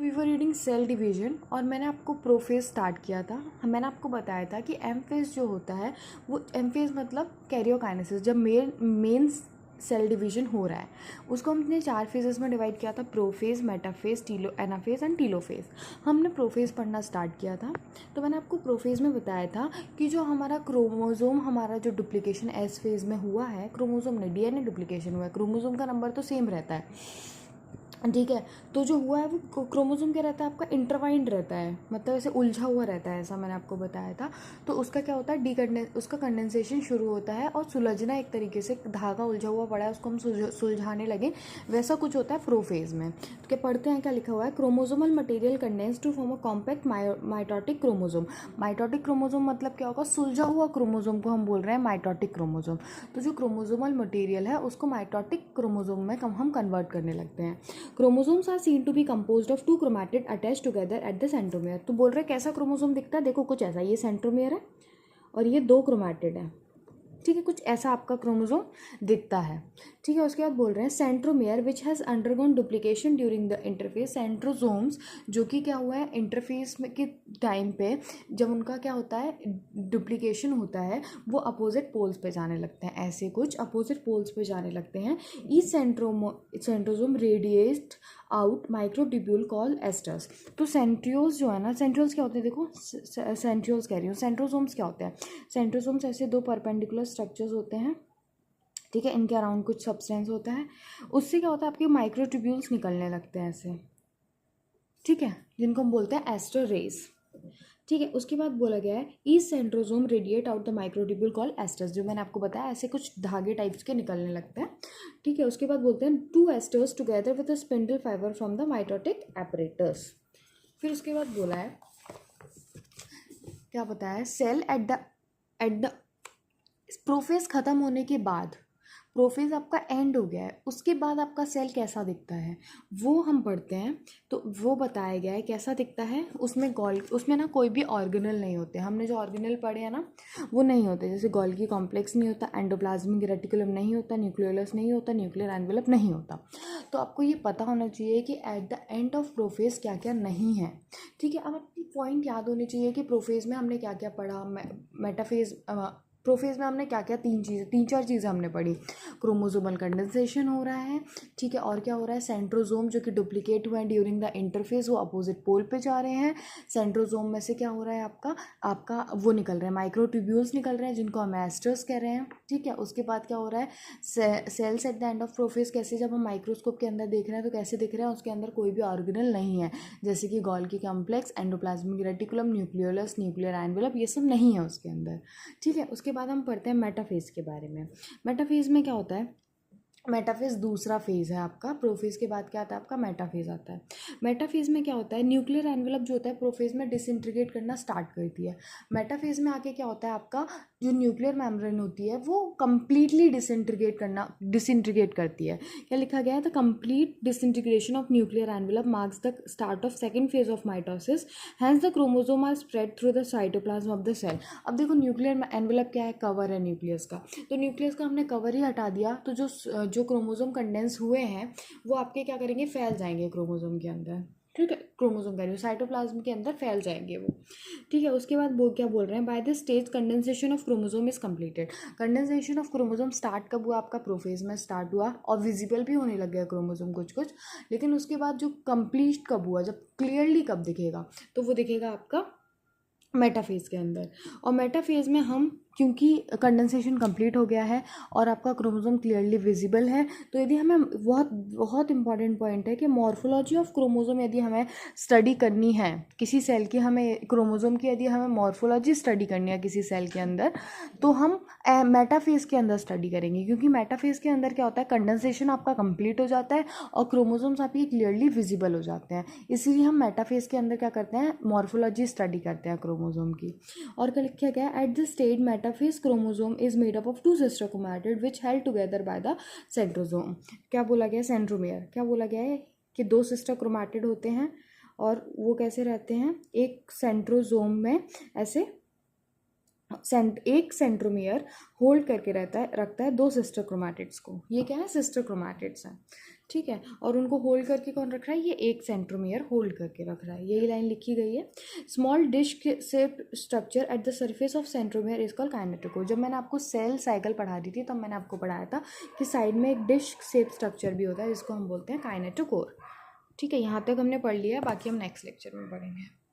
We were reading cell division और मैंने आपको प्रोफेज स्टार्ट किया था। मैंने आपको बताया था कि एम फेज जो होता है वो एम फेज मतलब कैरियोकाइनेसिस, जब मेन सेल डिवीजन हो रहा है उसको हमने 4 फेजेस में डिवाइड किया था, prophase, metaphase, anaphase and telophase. हमने प्रोफेज पढ़ना स्टार्ट किया था। तो मैंने आपको प्रोफेज में बताया था कि जो हमारा क्रोमोजोम, हमारा जो डुप्लीकेशन एस फेज में हुआ है, क्रोमोजोम ने डीएनए डुप्लीकेशन हुआ है, क्रोमोजोम का नंबर तो सेम रहता है, ठीक है। तो जो हुआ है वो क्रोमोसोम क्या रहता है आपका, इंटरवाइंड रहता है, मतलब ऐसे उलझा हुआ रहता है, ऐसा मैंने आपको बताया था। तो उसका क्या होता है, उसका कंडेंसेशन शुरू होता है और सुलझना, एक तरीके से धागा उलझा हुआ पड़ा है उसको हम सुलझाने लगे, वैसा कुछ होता है प्रोफेज में। तो क्या पढ़ते हैं, क्या लिखा हुआ है, chromosomal material condense to form a compact mitotic chromosome. Mitotic chromosome मतलब क्या होगा, सुलझा हुआ क्रोमोसोम को हम बोल रहे हैं माइटोटिक क्रोमोसोम। तो जो क्रोमोसोमल मटेरियल है उसको माइटोटिक क्रोमोसोम में हम कन्वर्ट करने लगते हैं। Chromosomes are seen to be composed of 2 chromatid attach together at the centromere. तो बोल रहे हैं कैसा क्रोमोसोम दिखता है, देखो कुछ ऐसा, ये सेंट्रोमियर है और ये 2 क्रोमैटिड है, ठीक है, कुछ ऐसा आपका क्रोमोसोम दिखता है, ठीक है। उसके बाद बोल रहे हैं centromere which has undergone duplication during the interface. Centrosomes जो कि क्या हुआ है इंटरफेस में के टाइम पे, जब उनका क्या होता है डुप्लीकेशन होता है, वो अपोजिट पोल्स पे जाने लगते हैं, ऐसे कुछ अपोजिट पोल्स पे जाने लगते हैं। Each centrosome radiate out microtubule call asters. तो सेंट्रियोल्स जो है ना, सेंट्रियोल्स क्या होते हैं, देखो सेंट्रियोल्स कह रही हूँ, सेंट्रोसोम्स क्या होते हैं, सेंट्रोसोम्स ऐसे 2 परपेंडिकुलर स्ट्रक्चर्स होते हैं, ठीक है, इनके अराउंड कुछ सब्सटेंस होता है, उससे क्या होता है आपके माइक्रोट्यूब्यूल्स निकलने लगते हैं ऐसे, ठीक है, जिनको हम बोलते हैं एस्टर रेज, ठीक है। उसके बाद बोला गया है each centrosome radiate out the microtubule call asters, जो मैंने आपको बताया ऐसे कुछ धागे टाइप्स के निकलने लगते हैं, ठीक है। उसके बाद बोलते हैं 2 asters together with a spindle fibre from the mitotic apparatus. फिर उसके बाद बोला है, क्या बताया, सेल एट द प्रोफेज खत्म होने के बाद, प्रोफेज आपका एंड हो गया है, उसके बाद आपका सेल कैसा दिखता है वो हम पढ़ते हैं। तो वो बताया गया है कैसा दिखता है, उसमें ना कोई भी ऑर्गेनल नहीं होते, हमने जो ऑर्गेनल पढ़े हैं ना वो नहीं होते, जैसे गोल्गी कॉम्प्लेक्स नहीं होता, एंडोप्लाज्मिक रेटिकुलम नहीं होता, न्यूक्लियोलस नहीं होता, न्यूक्लियर एनवेलप नहीं होता। तो आपको ये पता होना चाहिए कि eight the end of prophase क्या क्या नहीं है, ठीक है। अब आपकी पॉइंट याद होनी चाहिए कि प्रोफेज में हमने क्या क्या पढ़ा, मेटाफेज, प्रोफेज में हमने क्या क्या 3-4 चीज़ें हमने पढ़ी। क्रोमोसोमल कंडेंसेशन हो रहा है, ठीक है, और क्या हो रहा है, सेंट्रोसोम जो कि डुप्लीकेट हुए हैं ड्यूरिंग द इंटरफेस, वो अपोजिट पोल पे जा रहे हैं। सेंट्रोसोम में से क्या हो रहा है आपका वो निकल रहे हैं, माइक्रोट्यूब्यूल्स निकल रहे हैं जिनको हम एस्टर्स कह रहे हैं, ठीक है। उसके बाद क्या हो रहा है, cells at the end of prophase, कैसे जब हम माइक्रोस्कोप के अंदर देख रहे हैं तो कैसे दिख रहे हैं, उसके अंदर कोई भी ऑर्गेनल नहीं है, जैसे कि Golgi complex, endoplasmic reticulum, nucleolus, nuclear envelope, ये सब नहीं है उसके अंदर, ठीक है। उसके बाद हम पढ़ते हैं मेटाफेज के बारे में। मेटाफेज में क्या होता है, मेटाफेज दूसरा फेज है आपका, प्रोफेज के बाद क्या आता है आपका मेटाफेज आता है। मेटाफेज में क्या होता है, न्यूक्लियर एनवेलप जो होता है प्रोफेज में डिसइंटीग्रेट करना स्टार्ट करती है। मेटाफेज में आके क्या होता है आपका जो न्यूक्लियर मेम्ब्रेन होती है वो कंप्लीटली डिसइंटीग्रेट करती है। क्या लिखा गया है, the complete disintegration of nuclear envelope marks the start of second phase of mitosis, hence the chromosome are spread through the cytoplasm of the cell. अब देखो न्यूक्लियर एनवेलप क्या है, कवर है न्यूक्लियस का, तो न्यूक्लियस का हमने कवर ही हटा दिया, तो जो क्रोमोसोम कंडेंस हुए हैं वो आपके क्या करेंगे, फैल जाएंगे क्रोमोसोम के अंदर, ठीक है, क्रोमोसोम कह रही हूँ, साइटोप्लाज्म के अंदर फैल जाएंगे वो, ठीक है। उसके बाद वो क्या बोल रहे हैं, by this stage condensation of chromosome is completed. Condensation of chromosome start कब हुआ, आपका प्रोफेज में स्टार्ट हुआ और विजिबल भी होने लग गया क्रोमोसोम कुछ कुछ, लेकिन उसके बाद जो कंप्लीट कब हुआ, जब क्लियरली कब दिखेगा, तो वो दिखेगा आपका मेटाफेज के अंदर। और मेटाफेज में हम, क्योंकि कंडेंसेशन कंप्लीट हो गया है और आपका क्रोमोसोम क्लियरली विजिबल है, तो यदि हमें बहुत बहुत इंपॉर्टेंट पॉइंट है कि मॉर्फोलॉजी ऑफ क्रोमोसोम यदि हमें स्टडी करनी है किसी सेल की, हमें क्रोमोसोम की यदि हमें मॉर्फोलॉजी स्टडी करनी है किसी सेल के अंदर, तो हम मेटाफेज के अंदर स्टडी करेंगे, क्योंकि मेटाफेज के अंदर क्या होता है, कंडेंसेशन आपका कंप्लीट हो जाता है और क्रोमोसोम्स आपके क्लियरली विजिबल हो जाते हैं, इसीलिए हम मेटाफेज के अंदर क्या करते हैं, मॉर्फोलॉजी स्टडी करते हैं क्रोमोसोम की। और क्या लिखा गया, at the stage metaphase chromosome is made up of 2 sister chromatid which held together by the centrosome. क्या बोला गया, सेंट्रोमियर, क्या बोला गया है कि 2 सिस्टर क्रोमैटिड होते हैं और वो कैसे रहते हैं, एक सेंट्रोसोम में ऐसे एक सेंट्रोमियर होल्ड करके रखता है 2 सिस्टर क्रोमैटिड्स को, ये क्या है, सिस्टर क्रोमैटिड्स हैं, ठीक है, और उनको होल्ड करके कौन रख रहा है, ये एक सेंट्रोमियर होल्ड करके रख रहा है, यही लाइन लिखी गई है। Small dish shaped structure at the surface of centromere is called kinetochore. जब मैंने आपको सेल साइकिल पढ़ा दी थी तब मैंने आपको पढ़ाया था कि साइड में एक डिश शेप स्ट्रक्चर भी होता है जिसको हम बोलते हैं काइनेटोकोर। ठीक है, यहाँ तक हमने पढ़ लिया है, बाकी हम नेक्स्ट लेक्चर में पढ़ेंगे।